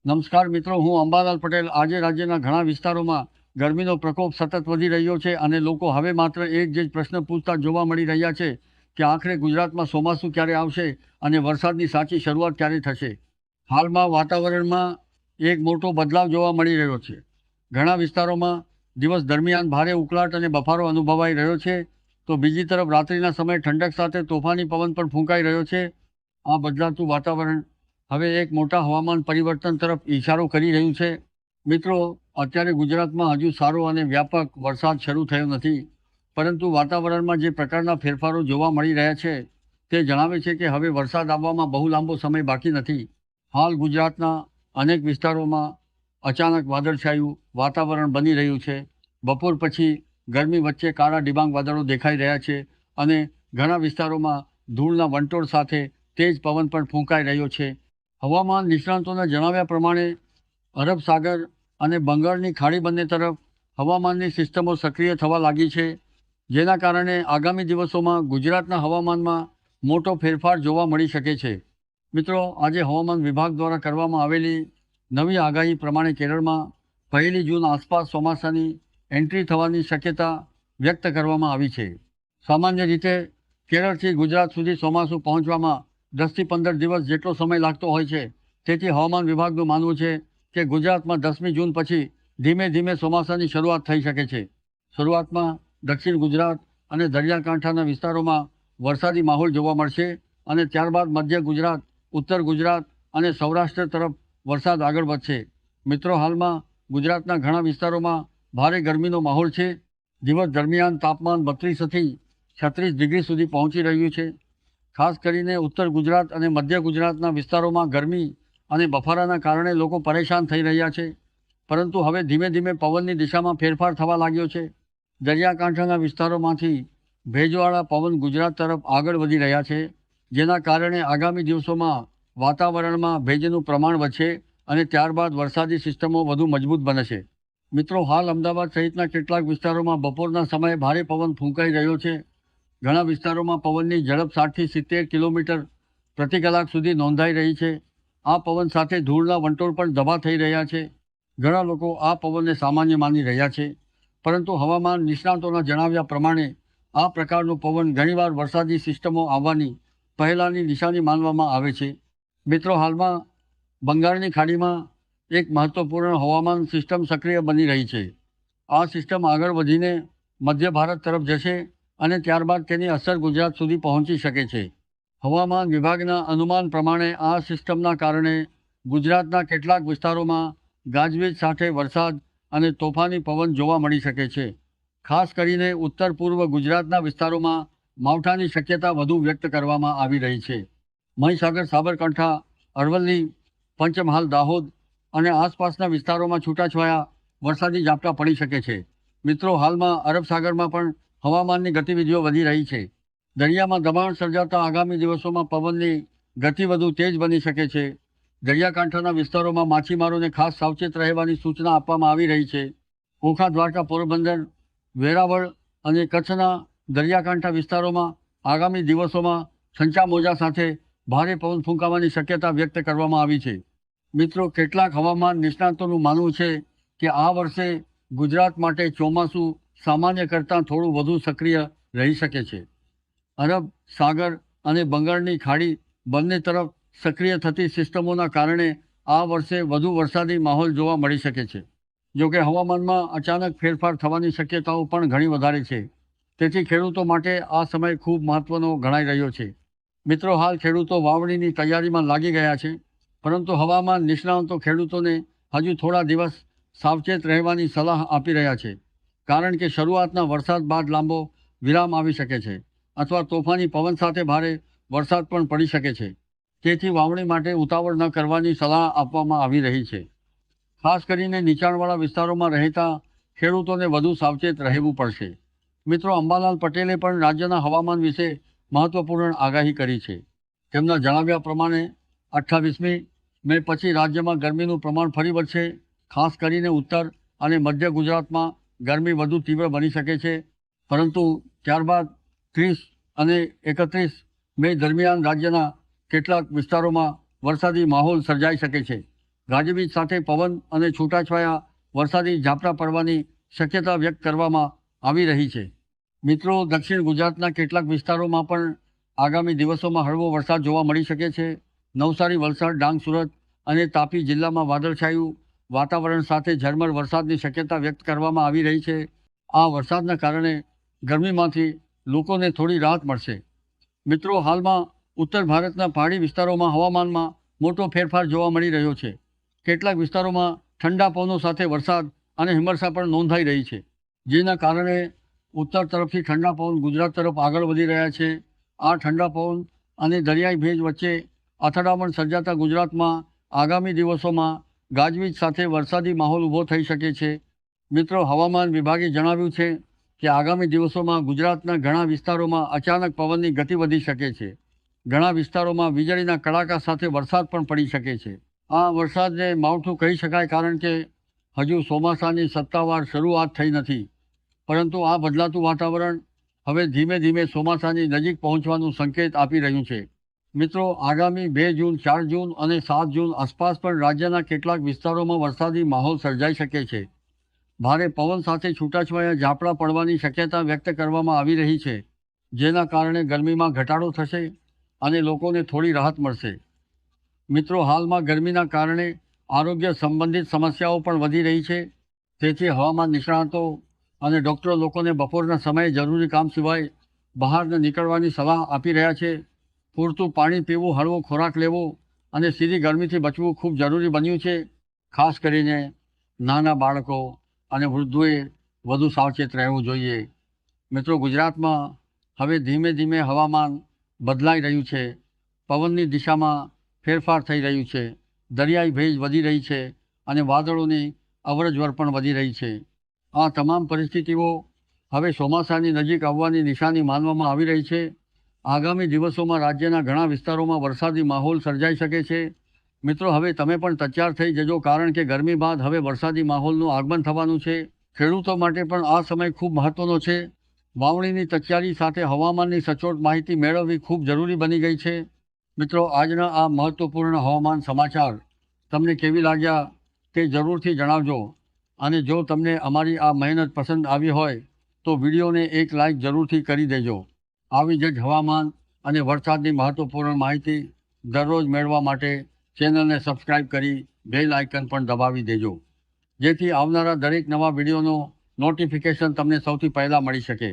નમસ્કાર મિત્રો, હું અંબાલાલ પટેલ. આજે રાજ્યના ઘણા વિસ્તારોમાં ગરમીનો પ્રકોપ સતત વધી રહ્યો છે અને લોકો હવે માત્ર એક જ પ્રશ્ન પૂછતા જોવા મળી રહ્યા છે કે આખરે ગુજરાતમાં ચોમાસું ક્યારે આવશે અને વરસાદની સાચી શરૂઆત ક્યારે થશે. હાલમાં વાતાવરણમાં એક મોટો બદલાવ જોવા મળી રહ્યો છે. ઘણા વિસ્તારોમાં દિવસ દરમિયાન ભારે ઉકળાટ અને બફારો અનુભવાઈ રહ્યો છે, તો બીજી તરફ રાત્રિના સમયે ઠંડક સાથે તોફાની પવન પણ ફૂંકાઈ રહ્યો છે. આ બદલાતું વાતાવરણ હવે એક મોટા હવામાન પરિવર્તન તરફ ઇશારો કરી રહ્યું છે. મિત્રો, અત્યારે ગુજરાતમાં હજુ સારો અને વ્યાપક વરસાદ શરૂ થયો નથી, પરંતુ વાતાવરણમાં જે પ્રકારના ફેરફારો જોવા મળી રહ્યા છે તે જણાવે છે કે હવે વરસાદ આવવામાં બહુ લાંબો સમય બાકી નથી. હાલ ગુજરાતના અનેક વિસ્તારોમાં અચાનક વાદળછાયું વાતાવરણ બની રહ્યું છે. બપોર પછી ગરમી વચ્ચે કાળા ડિબાંગ વાદળો દેખાઈ રહ્યા છે અને ઘણા વિસ્તારોમાં ધૂળના વંટોળ સાથે તેજ પવન પણ ફૂંકાઈ રહ્યો છે. હવામાન નિષ્ણાંતોના જણાવ્યા પ્રમાણે અરબ સાગર અને બંગાળની ખાડી બંને તરફ હવામાનની સિસ્ટમો સક્રિય થવા લાગી છે, જેના કારણે આગામી દિવસોમાં ગુજરાતના હવામાનમાં મોટો ફેરફાર જોવા મળી શકે છે. મિત્રો, આજે હવામાન વિભાગ દ્વારા કરવામાં આવેલી નવી આગાહી પ્રમાણે કેરળમાં 1 જૂન આસપાસ ચોમાસાની એન્ટ્રી થવાની શક્યતા વ્યક્ત કરવામાં આવી છે. સામાન્ય રીતે કેરળથી ગુજરાત સુધી ચોમાસું પહોંચવામાં 10 થી 15 દિવસ જેટલો સમય લાગતો હોય છે. તેથી હવામાન વિભાગનું માનવું છે કે ગુજરાતમાં 10મી જૂન પછી ધીમે ધીમે ચોમાસાની શરૂઆત થઈ શકે છે. શરૂઆતમાં દક્ષિણ ગુજરાત અને દરિયાકાંઠાના વિસ્તારોમાં વરસાદી માહોલ જોવા મળશે અને ત્યારબાદ મધ્ય ગુજરાત, ઉત્તર ગુજરાત અને સૌરાષ્ટ્ર તરફ વરસાદ આગળ વધશે. મિત્રો, હાલમાં ગુજરાતના ઘણા વિસ્તારોમાં ભારે ગરમીનો માહોલ છે. દિવસ દરમિયાન તાપમાન 32થી 36 ડિગ્રી સુધી પહોંચી રહ્યું છે. ખાસ કરીને ઉત્તર ગુજરાત અને મધ્ય ગુજરાતના વિસ્તારોમાં ગરમી અને બફારાના કારણે લોકો પરેશાન થઈ રહ્યા છે. પરંતુ હવે ધીમે ધીમે પવનની દિશામાં ફેરફાર થવા લાગ્યો છે. દરિયાકાંઠાના વિસ્તારોમાંથી ભેજવાળા પવન ગુજરાત તરફ આગળ વધી રહ્યા છે, જેના કારણે આગામી દિવસોમાં વાતાવરણમાં ભેજનું પ્રમાણ વધશે અને ત્યારબાદ વરસાદી સિસ્ટમો વધુ મજબૂત બનશે. મિત્રો, હાલ અમદાવાદ સહિતના કેટલાક વિસ્તારોમાં બપોરના સમયે ભારે પવન ફૂંકાઈ રહ્યો છે. ઘણા વિસ્તારોમાં પવનની ઝડપ 60થી 70 કિલોમીટર પ્રતિ કલાક સુધી નોંધાઈ રહી છે. આ પવન સાથે ધૂળના વંટોળ પણ દબા થઈ રહ્યા છે. ઘણા લોકો આ પવનને સામાન્ય માની રહ્યા છે, પરંતુ હવામાન નિષ્ણાતોના જણાવ્યા પ્રમાણે આ પ્રકારનો પવન ઘણીવાર વરસાદી સિસ્ટમો આવવાની પહેલાંની નિશાની માનવામાં આવે છે. મિત્રો, હાલમાં બંગાળની ખાડીમાં એક મહત્વપૂર્ણ હવામાન સિસ્ટમ સક્રિય બની રહી છે. આ સિસ્ટમ આગળ વધીને મધ્ય ભારત તરફ જશે અને ત્યારબાદ તેની અસર ગુજરાત સુધી પહોંચી શકે છે. હવામાન વિભાગના અનુમાન પ્રમાણે આ સિસ્ટમના કારણે ગુજરાતના કેટલાક વિસ્તારોમાં ગાજવીજ સાથે વરસાદ અને તોફાની પવન જોવા મળી શકે છે. ખાસ કરીને ઉત્તર પૂર્વ ગુજરાતના વિસ્તારોમાં માવઠાની શક્યતા વધુ વ્યક્ત કરવામાં આવી રહી છે. મહીસાગર, સાબરકાંઠા, અરવલ્લી, પંચમહાલ, દાહોદ અને આસપાસના વિસ્તારોમાં છૂટાછવાયા વરસાદી ઝાપટા પડી શકે છે. મિત્રો, હાલમાં અરબ સાગરમાં પણ હવામાનની ગતિવિધિઓ વધી રહી છે. દરિયામાં દબાણ સર્જાતા આગામી દિવસોમાં પવનની ગતિ વધુ તેજ બની શકે છે. દરિયાકાંઠાના વિસ્તારોમાં માછીમારોને ખાસ સાવચેત રહેવાની સૂચના આપવામાં આવી રહી છે. ઓખા, દ્વારકા, પોરબંદર, વેરાવળ અને કચ્છના દરિયાકાંઠા વિસ્તારોમાં આગામી દિવસોમાં છંચા મોજા સાથે ભારે પવન ફૂંકાવાની શક્યતા વ્યક્ત કરવામાં આવી છે. મિત્રો, કેટલાક હવામાન નિષ્ણાતોનું માનવું છે કે આ વર્ષે ગુજરાત માટે ચોમાસું સામાન્ય કરતાં થોડું વધુ સક્રિય રહી શકે છે. અરબ સાગર અને બંગાળની ખાડી બંને તરફ સક્રિય થતી સિસ્ટમોના કારણે આ વર્ષે વધુ વરસાદી માહોલ જોવા મળી શકે છે. જોકે હવામાનમાં અચાનક ફેરફાર થવાની શક્યતાઓ પણ ઘણી વધારે છે. તેથી ખેડૂતો માટે આ સમય ખૂબ મહત્વનો ગણાઈ રહ્યો છે. મિત્રો, હાલ ખેડૂતો વાવણીની તૈયારીમાં લાગી ગયા છે, પરંતુ હવામાન નિષ્ણાતો ખેડૂતોને હજુ થોડા દિવસ સાવચેત રહેવાની સલાહ આપી રહ્યા છે, કારણ કે શરૂઆતના વરસાદ બાદ લાંબો વિરામ આવી શકે છે અથવા તોફાની પવન સાથે ભારે વરસાદ પણ પડી શકે છે. તેથી વાવણી માટે ઉતાવળ ન કરવાની સલાહ આપવામાં આવી રહી છે. ખાસ કરીને નીચાણવાળા વિસ્તારોમાં રહેતા ખેડૂતોને વધુ સાવચેત રહેવું પડશે. મિત્રો, અંબાલાલ પટેલે પણ રાજ્યના હવામાન વિશે મહત્વપૂર્ણ આગાહી કરી છે. તેમના જણાવ્યા પ્રમાણે 28મી મે પછી રાજ્યમાં ગરમીનું પ્રમાણ ફરી વધશે. ખાસ કરીને ઉત્તર અને મધ્ય ગુજરાતમાં ગરમી વધુ તીવ્ર બની શકે છે, પરંતુ ત્યારબાદ 30 અને 31 મે દરમિયાન રાજ્યના કેટલાક વિસ્તારોમાં વરસાદી માહોલ સર્જાઈ શકે છે. ગાજવીજ સાથે પવન અને છૂટાછવાયા વરસાદી ઝાપટા પડવાની શક્યતા વ્યક્ત કરવામાં આવી રહી છે. મિત્રો, દક્ષિણ ગુજરાતના કેટલાક વિસ્તારોમાં પણ આગામી દિવસોમાં હળવો વરસાદ જોવા મળી શકે છે. નવસારી, વલસાડ, ડાંગ, સુરત અને તાપી જિલ્લામાં વાદળછાયું વાતાવરણ સાથે ઝરમર વરસાદની શક્યતા વ્યક્ત કરવામાં આવી રહી છે. આ વરસાદના કારણે ગરમીમાંથી લોકોને થોડી રાહત મળશે. મિત્રો, હાલમાં ઉત્તર ભારતના પહાડી વિસ્તારોમાં હવામાનમાં મોટો ફેરફાર જોવા મળી રહ્યો છે. કેટલાક વિસ્તારોમાં ઠંડા પવનો સાથે વરસાદ અને હિમવર્ષા પણ નોંધાઈ રહી છે, જેના કારણે ઉત્તર તરફથી ઠંડા પવન ગુજરાત તરફ આગળ વધી રહ્યા છે. આ ઠંડા પવન અને દરિયાઈ ભેજ વચ્ચે અથડામણ સર્જાતા ગુજરાતમાં આગામી દિવસોમાં ગાજવીજ સાથે વરસાદી માહોલ ઊભો થઈ શકે છે. મિત્રો, હવામાન વિભાગે જણાવ્યું છે કે આગામી દિવસોમાં ગુજરાતના ઘણા વિસ્તારોમાં અચાનક પવનની ગતિ વધી શકે છે. ઘણા વિસ્તારોમાં વીજળીના કડાકા સાથે વરસાદ પણ પડી શકે છે. આ વરસાદને માવઠું કહી શકાય, કારણ કે હજુ ચોમાસાની સત્તાવાર શરૂઆત થઈ નથી, પરંતુ આ બદલાતું વાતાવરણ હવે ધીમે ધીમે ચોમાસાની નજીક પહોંચવાનું સંકેત આપી રહ્યું છે. મિત્રો, આગામી 2 જૂન, 4 જૂન અને 7 જૂન આસપાસ પણ રાજ્યના કેટલાક વિસ્તારોમાં વરસાદી માહોલ સર્જાઈ શકે છે. ભારે પવન સાથે છૂટાછવાયા ઝાપટા પડવાની શક્યતા વ્યક્ત કરવામાં આવી રહી છે, જેના કારણે ગરમીમાં ઘટાડો થશે અને લોકોને થોડી રાહત મળશે. મિત્રો, હાલમાં ગરમીના કારણે આરોગ્ય સંબંધિત સમસ્યાઓ પણ વધી રહી છે. તેથી હવામાન નિષ્ણાતો અને ડૉક્ટરો લોકોને બપોરના સમયે જરૂરી કામ સિવાય બહાર ન નીકળવાની સલાહ આપી રહ્યા છે. પૂરતું પાણી પીવું, હળવો ખોરાક લેવો અને સીધી ગરમીથી બચવું ખૂબ જરૂરી બન્યું છે. ખાસ કરીને નાના બાળકો અને વૃદ્ધોએ વધુ સાવચેત રહેવું જોઈએ. મિત્રો, ગુજરાતમાં હવે ધીમે ધીમે હવામાન બદલાઈ રહ્યું છે. પવનની દિશામાં ફેરફાર થઈ રહ્યું છે, દરિયાઈ ભેજ વધી રહી છે અને વાદળોની અવરજવર પણ વધી રહી છે. આ તમામ પરિસ્થિતિઓ હવે ચોમાસાની નજીક આવવાની નિશાની માનવામાં આવી રહી છે. આગામી દિવસોમાં રાજ્યના ઘણા વિસ્તારોમાં વરસાદી માહોલ સર્જાઈ શકે છે. મિત્રો, હવે તમે પણ તૈયાર થઈ જજો, કારણ કે ગરમી બાદ હવે વરસાદી માહોલનું આગમન થવાનું છે. ખેડૂતો માટે પણ આ સમય ખૂબ મહત્વનો છે. વાવણીની તૈયારી સાથે હવામાનની સચોટ માહિતી મેળવવી ખૂબ જરૂરી બની ગઈ છે. મિત્રો, આજના આ મહત્વપૂર્ણ હવામાન સમાચાર તમને કેવી લાગ્યા તે જરૂરથી જણાવજો. અને જો તમને અમારી આ મહેનત પસંદ આવી હોય તો વિડીયોને એક લાઇક જરૂરથી કરી દેજો. આવી જ હવામાન અને વરસાદની મહત્વપૂર્ણ માહિતી દરરોજ મેળવવા માટે ચેનલને સબસ્ક્રાઈબ કરી બેલ આઇકન પણ દબાવી દેજો, જેથી આવનારા દરેક નવા વિડીયોનો નોટિફિકેશન તમને સૌથી પહેલાં મળી શકે.